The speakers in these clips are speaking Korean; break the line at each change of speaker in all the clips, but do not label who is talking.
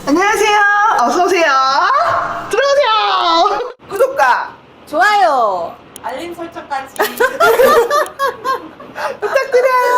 안녕하세요. 어서오세요. 들어오세요. 구독과
좋아요.
알림 설정까지.
부탁드려요.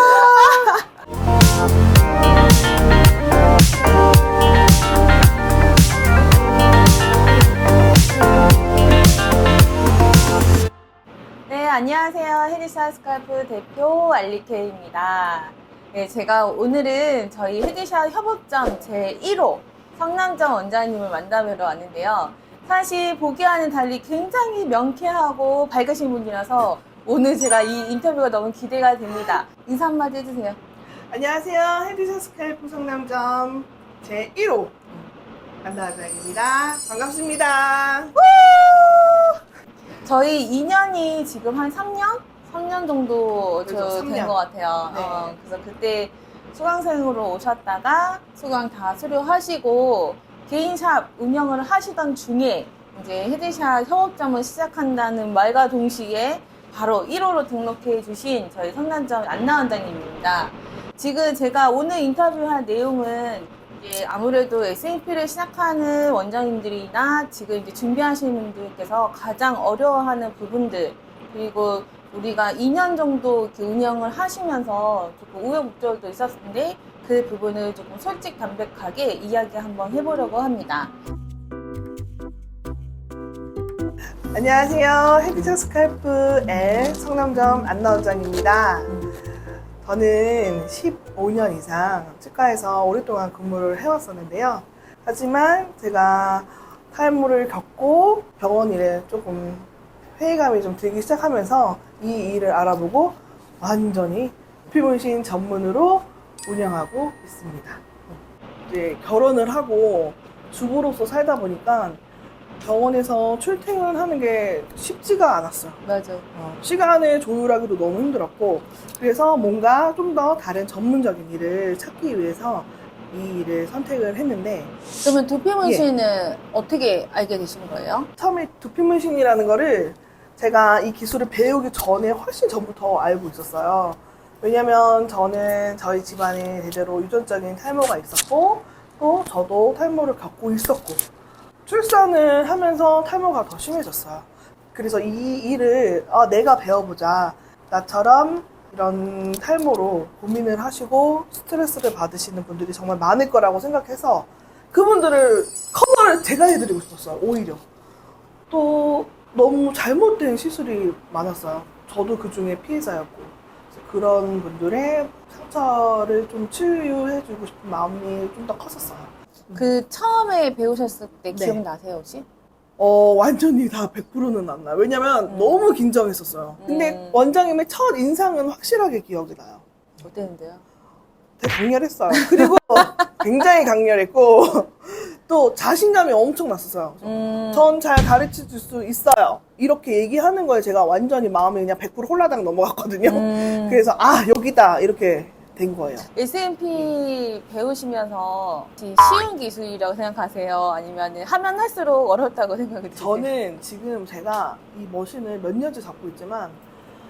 네, 안녕하세요. 헤드샷 스칼프 대표 알리케이입니다. 네, 제가 오늘은 저희 헤드샷 협업점 제1호 성남점 원장님을 만나뵈러 왔는데요. 사실 보기와는 달리 굉장히 명쾌하고 밝으신 분이라서 오늘 제가 이 인터뷰가 너무 기대가 됩니다. 인사 한마디 해주세요.
안녕하세요. 헤드샷 스칼프 성남점 제1호 안나원장입니다. 반갑습니다.
저희 2년이 지금 한 3년? 3년 정도
그렇죠,
된 것 같아요.
네.
그래서 그때 수강생으로 오셨다가 수강 다 수료하시고 개인샵 운영을 하시던 중에 이제 헤드샷 협업점을 시작한다는 말과 동시에 바로 1호로 등록해 주신 저희 성남점 안나 원장님입니다. 지금 제가 오늘 인터뷰할 내용은 이제 아무래도 SAP를 시작하는 원장님들이나 지금 이제 준비하시는 분들께서 가장 어려워하는 부분들, 그리고 우리가 2년 정도 이렇게 운영을 하시면서 조금 우여곡절도 있었는데 그 부분을 조금 솔직 담백하게 이야기 한번 해보려고 합니다.
안녕하세요. 헤드샷 스칼프 L 성남점 안나원장입니다. 저는 15년 이상 치과에서 오랫동안 근무를 해왔었는데요. 하지만 제가 탈모를 겪고 병원 일에 조금 회의감이 좀 들기 시작하면서 이 일을 알아보고 완전히 두피문신 전문으로 운영하고 있습니다. 이제 결혼을 하고 주부로서 살다 보니까 병원에서 출퇴근하는 게 쉽지가 않았어요.
맞아.
시간을 조율하기도 너무 힘들었고, 그래서 뭔가 좀 더 다른 전문적인 일을 찾기 위해서 이 일을 선택을 했는데,
그러면 두피문신은 어떻게 알게 되신 거예요?
처음에 두피문신이라는 거를 제가 이 기술을 배우기 전에 훨씬 전부터 알고 있었어요. 왜냐면 저는 저희 집안에 대대로 유전적인 탈모가 있었고, 또 저도 탈모를 겪고 있었고, 출산을 하면서 탈모가 더 심해졌어요. 그래서 이 일을 내가 배워보자. 나처럼 이런 탈모로 고민을 하시고 스트레스를 받으시는 분들이 정말 많을 거라고 생각해서 그분들을 커버를 제가 해드리고 싶었어요. 오히려. 또 너무 잘못된 시술이 많았어요. 저도 그 중에 피해자였고. 그래서 그런 분들의 상처를 좀 치유해주고 싶은 마음이 좀 더 컸었어요.
그 처음에 배우셨을 때
네.
기억나세요 혹시?
완전히 다 100%는 안 나요. 왜냐면 너무 긴장했었어요. 근데 원장님의 첫 인상은 확실하게 기억이 나요.
어땠는데요?
되게 강렬했어요. 그리고 굉장히 강렬했고 또 자신감이 엄청 났었어요. 전 잘 가르쳐 줄 수 있어요. 이렇게 얘기하는 거에 제가 완전히 마음이 그냥 100% 홀라당 넘어갔거든요. 그래서 여기다 이렇게 된 거예요.
SMP 배우시면서 쉬운 기술이라고 생각하세요? 아니면 하면 할수록 어렵다고 생각이 드세요?
저는 지금 제가 이 머신을 몇 년째 잡고 있지만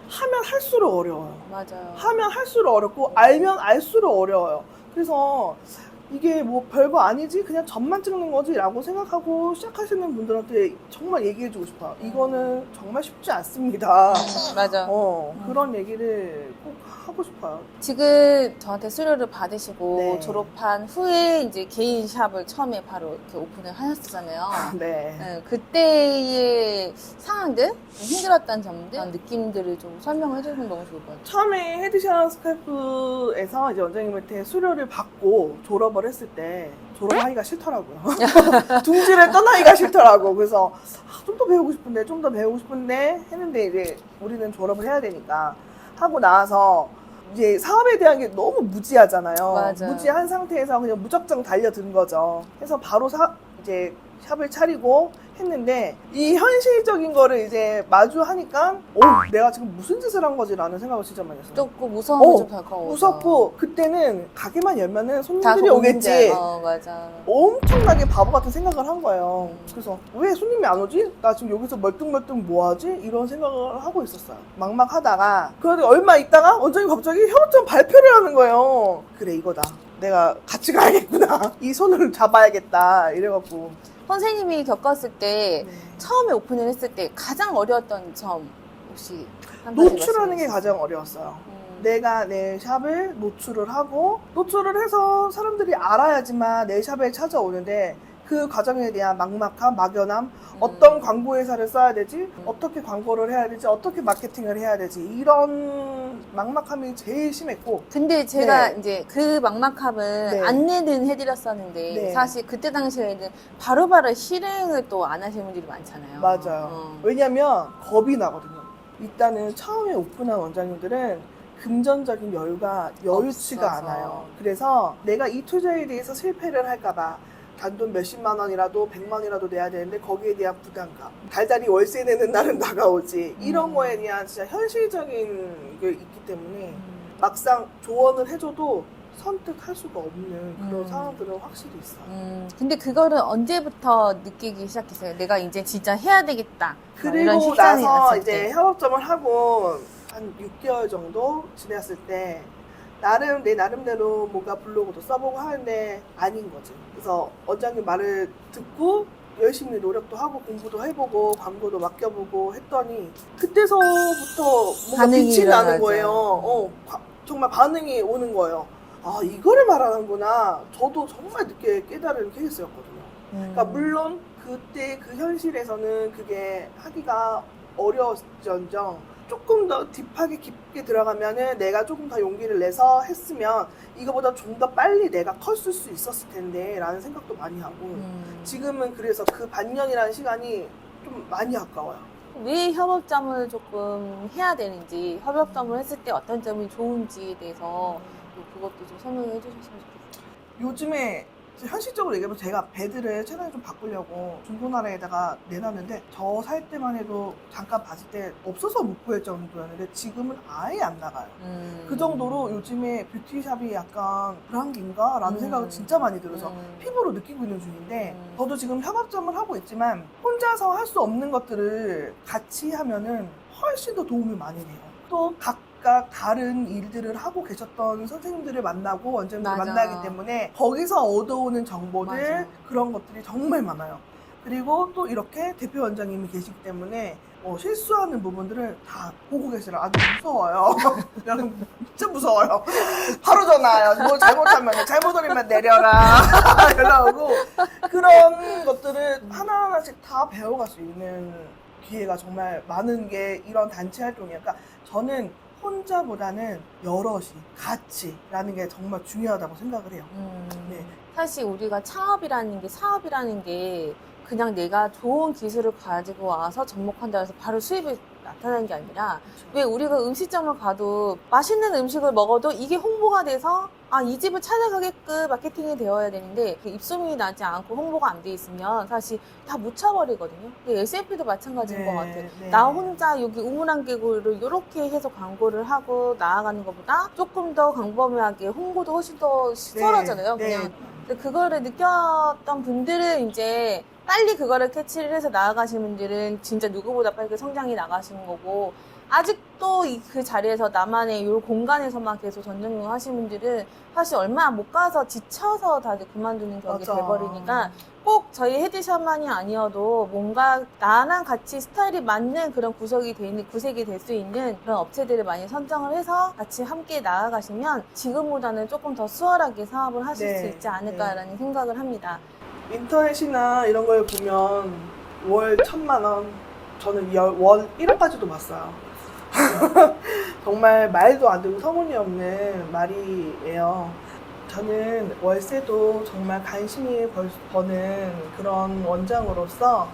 하면 할수록 어려워요.
맞아요.
하면 할수록 어렵고 알면 알수록 어려워요. 그래서 이게 뭐 별거 아니지 그냥 점만 찍는 거지 라고 생각하고 시작하시는 분들한테 정말 얘기해주고 싶어요. 이거는 정말 쉽지 않습니다.
맞아.
그런 얘기를 꼭 하고 싶어요.
지금 저한테 수료를 받으시고
네.
졸업한 후에 이제 개인 샵을 처음에 바로 이렇게 오픈을 하셨잖아요.
네.
네, 그때의 상황들, 좀 힘들었던 점들, 그런 느낌들을 좀 설명을 해주시면 너무 좋을 것 같아요.
처음에 헤드샷 스칼프에서 이제 원장님한테 수료를 받고 졸업을 했을 때 졸업하기가 싫더라고요. 둥지를 떠나기가 싫더라고. 그래서 좀 더 배우고 싶은데, 좀 더 배우고 싶은데 했는데 이제 우리는 졸업을 해야 되니까 하고 나서 이제 사업에 대한 게 너무 무지하잖아요.
맞아요.
무지한 상태에서 그냥 무작정 달려든 거죠. 그래서 바로 이제 샵을 차리고 했는데 이 현실적인 거를 이제 마주하니까 내가 지금 무슨 짓을 한 거지라는 생각을 진짜 많이 했어요.
조금 무서움이 좀 다가오죠.
무섭고 그때는 가게만 열면은
다
손님들이
그거
오겠지.
문제. 맞아.
엄청나게 바보 같은 생각을 한 거예요. 그래서 왜 손님이 안 오지? 나 지금 여기서 멀뚱멀뚱 뭐 하지? 이런 생각을 하고 있었어요. 막막하다가 그런데 얼마 있다가 원장님 갑자기 협업점 발표를 하는 거예요. 그래 이거다. 내가 같이 가야겠구나. 이 손을 잡아야겠다. 이래갖고
선생님이 겪었을 때 처음에 오픈을 했을 때 가장 어려웠던 점 혹시 한 가지
노출하는 게
말씀해
가장 어려웠어요.
주세요.
내가 내 샵을 노출을 하고 노출을 해서 사람들이 알아야지만 내 샵에 찾아오는데 그 과정에 대한 막막함, 막연함, 어떤 광고 회사를 써야 되지, 어떻게 광고를 해야 되지, 어떻게 마케팅을 해야 되지, 이런 막막함이 제일 심했고.
근데 제가 이제 그 막막함을
네.
안내는 해드렸었는데
네.
사실 그때 당시에는 바로바로 실행을 또 안 하시는 분들이 많잖아요.
맞아요. 왜냐면 겁이 나거든요. 일단은 처음에 오픈한 원장님들은 금전적인 여유가 여유치가
없어서.
않아요. 그래서 내가 이 투자에 대해서 실패를 할까봐 단돈 몇십만 원이라도 100만 원이라도 내야 되는데 거기에 대한 부담감, 달달이 월세 내는 날은 다가오지, 이런 거에 대한 진짜 현실적인 게 있기 때문에 막상 조언을 해줘도 선택할 수가 없는 그런 상황들은 확실히 있어요.
근데 그거를 언제부터 느끼기 시작했어요? 내가 이제 진짜 해야 되겠다. 이런
그리고
식상이
나서
났을
이제
때.
협업점을 하고 한 6개월 정도 지났을 때 내 나름대로 뭔가 블로그도 써보고 하는데 아닌 거지. 그래서 원장님 말을 듣고 열심히 노력도 하고 공부도 해보고 광고도 맡겨보고 했더니 그때서부터 뭔가
반응이
빛이 나는
일어나죠.
거예요. 정말 반응이 오는 거예요. 아, 이거를 말하는구나. 저도 정말 늦게 깨달은 케이스였거든요. 그러니까 물론 그때 그 현실에서는 그게 하기가 어려웠지언정 조금 더 딥하게 깊게 들어가면은 내가 조금 더 용기를 내서 했으면 이거보다 좀 더 빨리 내가 컸을 수 있었을 텐데 라는 생각도 많이 하고 지금은 그래서 그 반년이라는 시간이 좀 많이 아까워요.
왜 협업점을 조금 해야 되는지, 협업점을 했을 때 어떤 점이 좋은지에 대해서 그것도 좀 설명해 주셨으면 좋겠어요.
요즘에 현실적으로 얘기하면 제가 배드를 최근에 좀 바꾸려고 중고나라에다가 내놨는데 저 살 때만 해도 잠깐 봤을 때 없어서 못 구할 정도였는데 지금은 아예 안 나가요. 그 정도로 요즘에 뷰티샵이 약간 불황기인가? 라는 생각을 진짜 많이 들어서 피부로 느끼고 있는 중인데 저도 지금 협업점을 하고 있지만 혼자서 할 수 없는 것들을 같이 하면은 훨씬 더 도움이 많이 돼요. 또 각각 다른 일들을 하고 계셨던 선생님들을 만나고 원장님들을
맞아.
만나기 때문에 거기서 얻어오는 정보들
맞아.
그런 것들이 정말 많아요. 그리고 또 이렇게 대표 원장님이 계시기 때문에 실수하는 부분들을 다 보고 계시라 아주 무서워요. 여러분 진짜 무서워요. 바로 전화와요. 뭐 잘못하면 잘못 올리면 내려라 연락 오고 그런 것들을 하나하나씩 다 배워갈 수 있는 기회가 정말 많은 게 이런 단체 활동이에요. 그러니까 저는 혼자보다는 여럿이 같이라는 게 정말 중요하다고 생각을 해요. 네.
사실 우리가 사업이라는 게 그냥 내가 좋은 기술을 가지고 와서 접목한다 해서 바로 수입이 나타나는 게 아니라 왜 우리가 음식점을 가도 맛있는 음식을 먹어도 이게 홍보가 돼서 이 집을 찾아가게끔 마케팅이 되어야 되는데 그 입소문이 나지 않고 홍보가 안 돼 있으면 사실 다 묻혀버리거든요. 근데 SF도 마찬가지인 것 같아요. 나 혼자 여기 우물안개구리를 이렇게 해서 광고를 하고 나아가는 것보다 조금 더 광범위하게 홍보도 훨씬 더 수월하잖아요. 그냥. 근데 그거를 느꼈던 분들은 이제 빨리 그거를 캐치를 해서 나아가시는 분들은 진짜 누구보다 빨리 성장이 나가시는 거고 아직도 그 자리에서 나만의 이 공간에서만 계속 전전긍긍 하시는 분들은 사실 얼마 못 가서 지쳐서 다들 그만두는 격이
맞아.
돼버리니까 꼭 저희 헤드샵만이 아니어도 뭔가 나랑 같이 스타일이 맞는 그런 구색이 될 수 있는 그런 업체들을 많이 선정을 해서 같이 함께 나아가시면 지금보다는 조금 더 수월하게 사업을 하실 수 있지 않을까라는 생각을 합니다.
인터넷이나 이런 걸 보면 월 1,000만 원, 저는 월 1억까지도 봤어요. 정말 말도 안 되고 터무니없는 말이에요. 저는 월세도 정말 간신히 버는 그런 원장으로서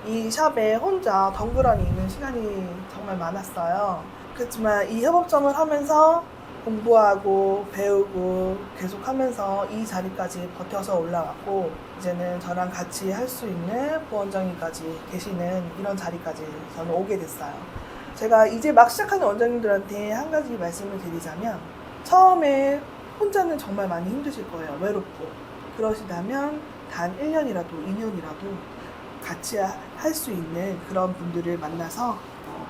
이 샵에 혼자 덩그러니 있는 시간이 정말 많았어요. 그렇지만 이 협업점을 하면서 공부하고 배우고 계속 하면서 이 자리까지 버텨서 올라왔고, 이제는 저랑 같이 할 수 있는 부원장님까지 계시는 이런 자리까지 저는 오게 됐어요. 제가 이제 막 시작하는 원장님들한테 한 가지 말씀을 드리자면, 처음에 혼자는 정말 많이 힘드실 거예요. 외롭고. 그러시다면 단 1년이라도 2년이라도 같이 할 수 있는 그런 분들을 만나서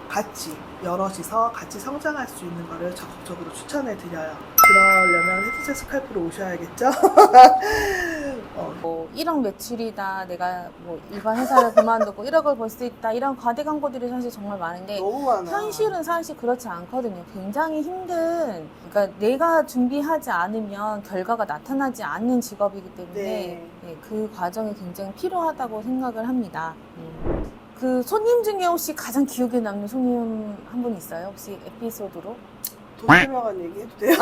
같이 여럿이서 같이 성장할 수 있는 거를 적극적으로 추천해 드려요. 그러려면 헤드셋 스칼프로 오셔야겠죠?
뭐 1억 매출이다, 내가 뭐 일반 회사를 그만두고 1억을 벌 수 있다, 이런 과대 광고들이 사실 정말 많은데
너무 많아.
현실은 사실 그렇지 않거든요. 굉장히 힘든, 그러니까 내가 준비하지 않으면 결과가 나타나지 않는 직업이기 때문에
네.
네, 그 과정이 굉장히 필요하다고 생각을 합니다. 그 손님 중에 혹시 가장 기억에 남는 손님 한 분 있어요? 혹시 에피소드로?
돈 떼먹은 얘기 해도 돼요?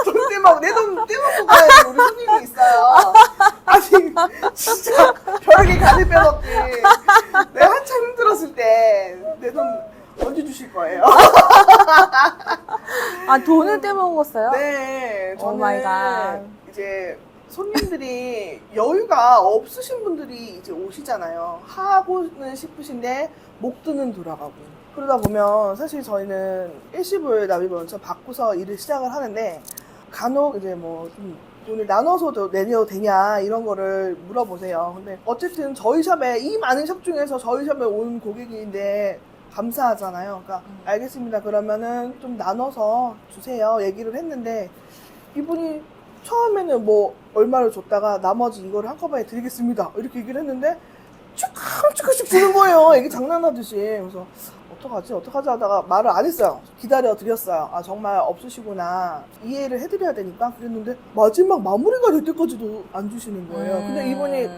돈 떼먹고, 내 돈 떼먹고 가야 돼. 우리 손님이 있어요. 아니, 진짜, 벼락에 간을 빼먹기. 내가 한참 힘들었을 때, 내 돈 언제 주실 거예요?
아, 돈을 떼먹었어요?
네,
오 마이 갓.
저는 이제 손님들이 여유가 없으신 분들이 이제 오시잖아요. 하고는 싶으신데 목돈은 돌아가고. 그러다 보면 사실 저희는 일시불 납입을 먼저 받고서 일을 시작을 하는데, 간혹 이제 뭐 좀 돈을 나눠서도 내려도 되냐 이런 거를 물어보세요. 근데 어쨌든 저희 샵에, 이 많은 샵 중에서 저희 샵에 온 고객인데 감사하잖아요. 그러니까 알겠습니다. 그러면은 좀 나눠서 주세요. 얘기를 했는데, 이분이 처음에는 뭐 얼마를 줬다가 나머지 이거를 한꺼번에 드리겠습니다 이렇게 얘기를 했는데 조금씩 주는 거예요. 이게 장난하듯이. 그래서 어떡하지 하다가 말을 안 했어요. 기다려 드렸어요. 아, 정말 없으시구나, 이해를 해드려야 되니까. 그랬는데 마지막 마무리가 될 때까지도 안 주시는 거예요. 근데 이분이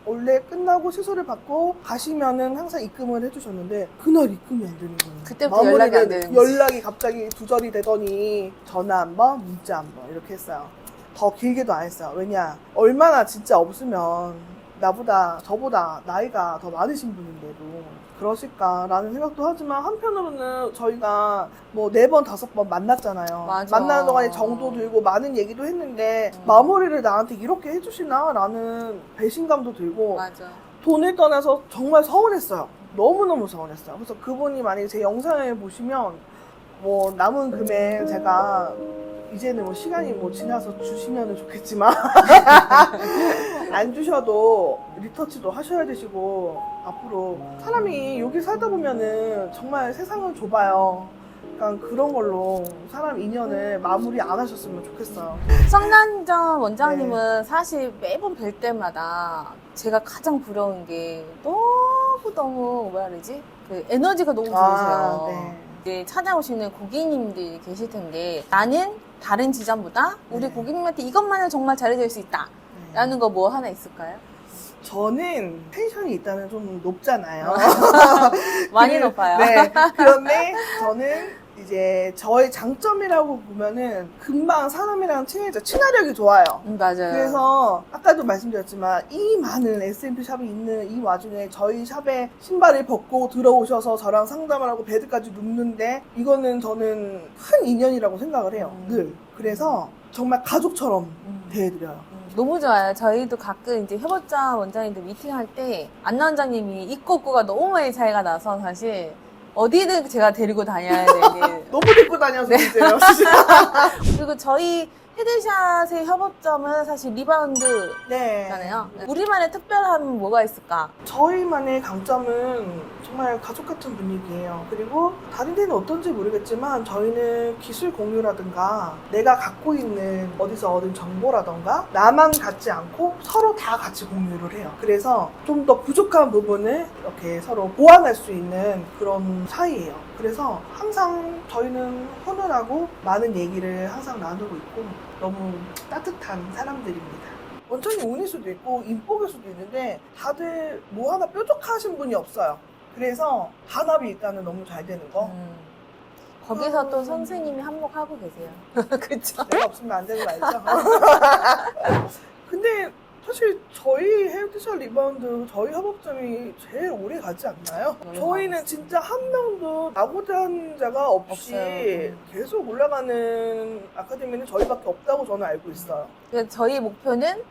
원래 끝나고 취소를 받고 가시면은 항상 입금을 해주셨는데, 그날 입금이 안 되는 거예요.
그때부터 연락이 안 되는 거지.
연락이 갑자기 두절이 되더니 전화 한 번, 문자 한 번 이렇게 했어요. 더 길게도 안 했어요. 왜냐, 얼마나 진짜 없으면 저보다 나이가 더 많으신 분인데도 그러실까라는 생각도 하지만, 한편으로는 저희가 뭐 4번, 5번 만났잖아요.
맞아.
만나는 동안에 정도 들고 많은 얘기도 했는데 마무리를 나한테 이렇게 해주시나? 라는 배신감도 들고,
맞아.
돈을 떠나서 정말 서운했어요. 너무너무 서운했어요. 그래서 그분이 만약에 제 영상을 보시면 뭐 남은 금액 제가 이제는 뭐 시간이 뭐 지나서 주시면 좋겠지만 안 주셔도 리터치도 하셔야 되시고, 앞으로 사람이 여기 살다 보면은 정말 세상은 좁아요. 그러니까 그런 걸로 사람 인연을 마무리 안 하셨으면 좋겠어요.
성난점 원장님은 사실 매번 뵐 때마다 제가 가장 부러운 게 너무 뭐라 그러지? 그 에너지가 너무 좋으세요.
네.
이제 찾아오시는 고객님들이 계실 텐데, 나는 다른 지점보다 우리
네.
고객님한테 이것만은 정말 잘해줄 수 있다 라는 거 뭐 하나 있을까요?
저는 텐션이 일단은 좀 높잖아요.
많이 높아요.
네. 그런데 저는 이제 저의 장점이라고 보면은 금방 사람이랑 친화력이 좋아요.
맞아요.
그래서 아까도 말씀드렸지만, 이 많은 S&P 샵이 있는 이 와중에 저희 샵에 신발을 벗고 들어오셔서 저랑 상담을 하고 베드까지 눕는데, 이거는 저는 큰 인연이라고 생각을 해요. 늘. 그래서 정말 가족처럼 대해드려요.
너무 좋아요. 저희도 가끔 이제 협업자 원장님들 미팅할 때 안나 원장님이 입고 없고가 너무 많이 차이가 나서 사실 어디든 제가 데리고 다녀야 되는.
너무 데리고 다녀서 문제예요.
그리고 저희 헤드샷의 협업점은 사실 리바운드잖아요.
네.
우리만의 특별함은 뭐가 있을까?
저희만의 강점은 정말 가족 같은 분위기예요. 그리고 다른 데는 어떤지 모르겠지만, 저희는 기술 공유라든가 내가 갖고 있는 어디서 얻은 정보라든가 나만 갖지 않고 서로 다 같이 공유를 해요. 그래서 좀 더 부족한 부분을 이렇게 서로 보완할 수 있는 그런 사이예요. 그래서 항상 저희는 훈훈하고 많은 얘기를 항상 나누고 있고, 너무 따뜻한 사람들입니다. 원천이 운일 수도 있고 인복일 수도 있는데, 다들 뭐 하나 뾰족하신 분이 없어요. 그래서 단합이 일단은 너무 잘 되는 거.
거기서 또 선생님이 한몫하고 계세요. 그쵸?
내가 없으면 안 되는 거 알죠? 근데 사실 저희 헤어티셔 리바운드 저희 협업점이 제일 오래 가지 않나요? 저희는 진짜 한 명도 나고자 자가 없이
없어요.
계속 올라가는 아카데미는 저희밖에 없다고 저는 알고 있어요.
그래서 저희 목표는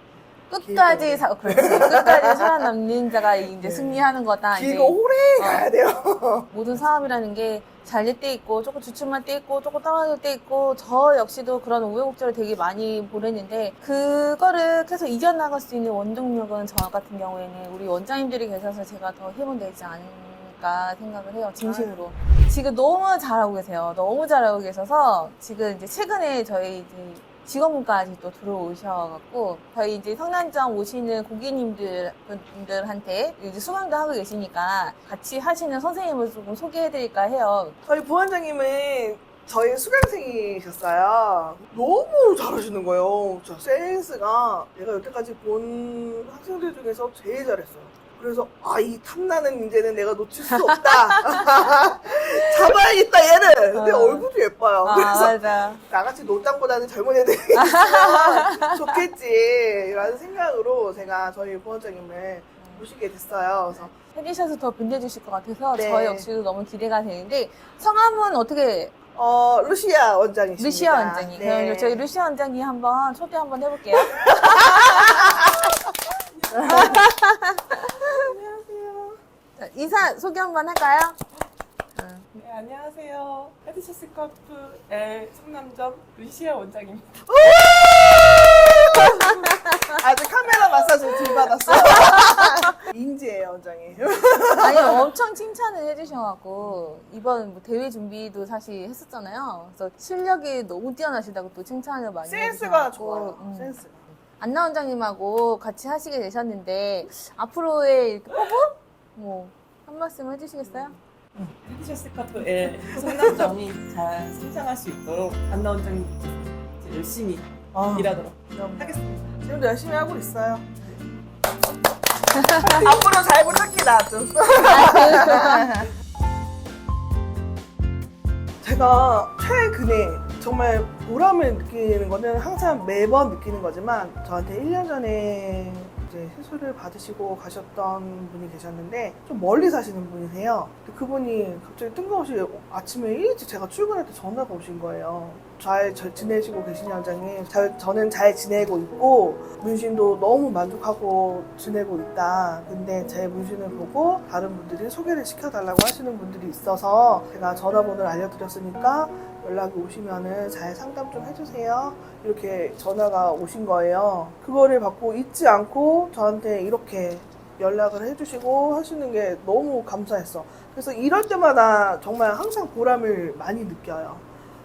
끝까지 끝까지 살아남는 자가 이제 승리하는 거다. 이제
길고 오래 가야 돼요.
모든 사업이라는 게 잘 될 때 있고 조금 주춤할 때 있고 조금 떨어질 때 있고 저 역시도 그런 우여곡절을 되게 많이 보냈는데 그거를 계속 이겨나갈 수 있는 원동력은 저 같은 경우에는 우리 원장님들이 계셔서 제가 더 힘은 되지 않을까 생각을 해요. 진심으로. 지금 너무 잘하고 계세요. 너무 잘하고 계셔서 지금 이제 최근에 저희 이제 직원분까지 또 들어오셔갖고 저희 이제 성난점 오시는 고객님들한테 이제 수강도 하고 계시니까 같이 하시는 선생님을 조금 소개해드릴까 해요.
저희 부원장님은 저희 수강생이셨어요. 너무 잘하시는 거예요. 진짜 센스가 내가 여태까지 본 학생들 중에서 제일 잘했어요. 그래서 이 탐나는 인재는 내가 놓칠 수 없다. 잡아야겠다 얘는. 근데 얼굴도 예뻐요. 그래서
맞아.
나같이 노땅보다는 젊은 애들이 있으면 좋겠지 라는 생각으로 제가 저희 부원장님을 모시게 됐어요. 그래서
헤드샷을 더 빛내주실 것 같아서
네.
저 역시도 너무 기대가 되는데 성함은 어떻게
루시아 원장이십니다.
루시아 원장님.
네.
그럼 저희 루시아 원장님 한번 초대 한번 해볼게요.
안녕하세요.
자, 인사 소개 한번 할까요?
네, 안녕하세요. 헤드샷 스카프의 성남점 루시아 원장입니다.
아주 카메라 마사지 들 받았어요. 인지예요, 원장님.
아니 엄청 칭찬을 해주셔갖고 이번 뭐 대회 준비도 사실 했었잖아요. 그래서 실력이 너무 뛰어나시다고 또 칭찬을 많이
센스가
해주셔갖고,
좋아요. 센스가.
안나 원장님하고 같이 하시게 되셨는데 앞으로의 이렇게 포부? 뭐 한 말씀 해주시겠어요?
헤드샷 스카프의 성남점이 잘 성장할 수 있도록 안나 원장님 열심히 일하도록 하겠습니다.
지금도 열심히 하고 있어요. 앞으로 잘 부탁해라 좀. 제가 최근에 정말 보람을 느끼는 거는 항상 매번 느끼는 거지만 저한테 1년 전에 이제 시술을 받으시고 가셨던 분이 계셨는데 좀 멀리 사시는 분이세요. 근데 그분이 갑자기 뜬금없이 아침에 일찍 제가 출근할 때 전화가 오신 거예요. 잘 지내시고 계시냐 원장님? 저는 잘 지내고 있고 문신도 너무 만족하고 지내고 있다. 근데 제 문신을 보고 다른 분들이 소개를 시켜달라고 하시는 분들이 있어서 제가 전화번호를 알려드렸으니까 연락이 오시면은 잘 상담 좀 해주세요. 이렇게 전화가 오신 거예요. 그거를 받고 잊지 않고 저한테 이렇게 연락을 해주시고 하시는 게 너무 감사했어. 그래서 이럴 때마다 정말 항상 보람을 많이 느껴요.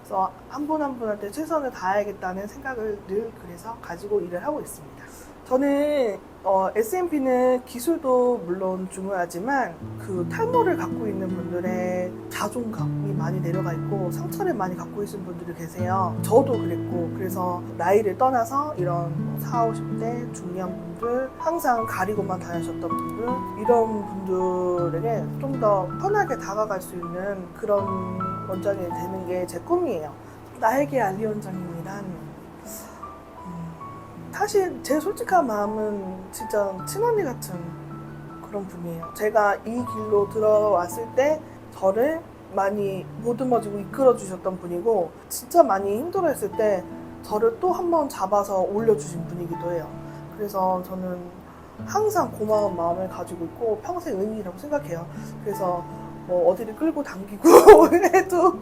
그래서 한 분 한 분한테 최선을 다해야겠다는 생각을 늘 그래서 가지고 일을 하고 있습니다. 저는 SNP는 기술도 물론 중요하지만 그 탈모를 갖고 있는 분들의 자존감이 많이 내려가 있고 상처를 많이 갖고 계신 분들이 계세요. 저도 그랬고 그래서 나이를 떠나서 이런 40, 50대 중년 분들 항상 가리고만 다니셨던 분들 이런 분들에게 좀 더 편하게 다가갈 수 있는 그런 원장이 되는 게 제 꿈이에요. 나에게 알리 원장님이란 사실 제 솔직한 마음은 진짜 친언니 같은 그런 분이에요. 제가 이 길로 들어왔을 때 저를 많이 보듬어주고 이끌어 주셨던 분이고 진짜 많이 힘들어했을 때 저를 또 한 번 잡아서 올려주신 분이기도 해요. 그래서 저는 항상 고마운 마음을 가지고 있고 평생 은인이라고 생각해요. 그래서 뭐 어디를 끌고 당기고 해도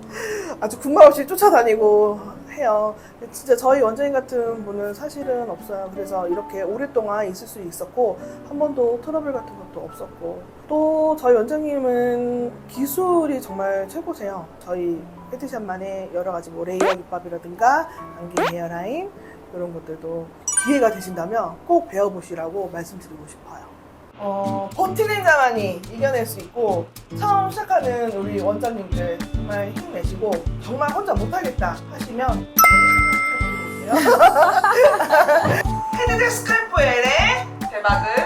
아주 군말 없이 쫓아다니고 해요. 진짜 저희 원장님 같은 분은 사실은 없어요. 그래서 이렇게 오랫동안 있을 수 있었고 한 번도 트러블 같은 것도 없었고 또 저희 원장님은 기술이 정말 최고세요. 저희 헤드샷만의 여러 가지 뭐 레이어 기법이라든가 안기 헤어라인 이런 것들도 기회가 되신다면 꼭 배워보시라고 말씀드리고 싶어요. 버티는 자만이 이겨낼 수 있고 처음 시작하는 우리 원장님들 정말 힘내시고 정말 혼자 못하겠다 하시면 헤드샷 스칼프엘의 대박을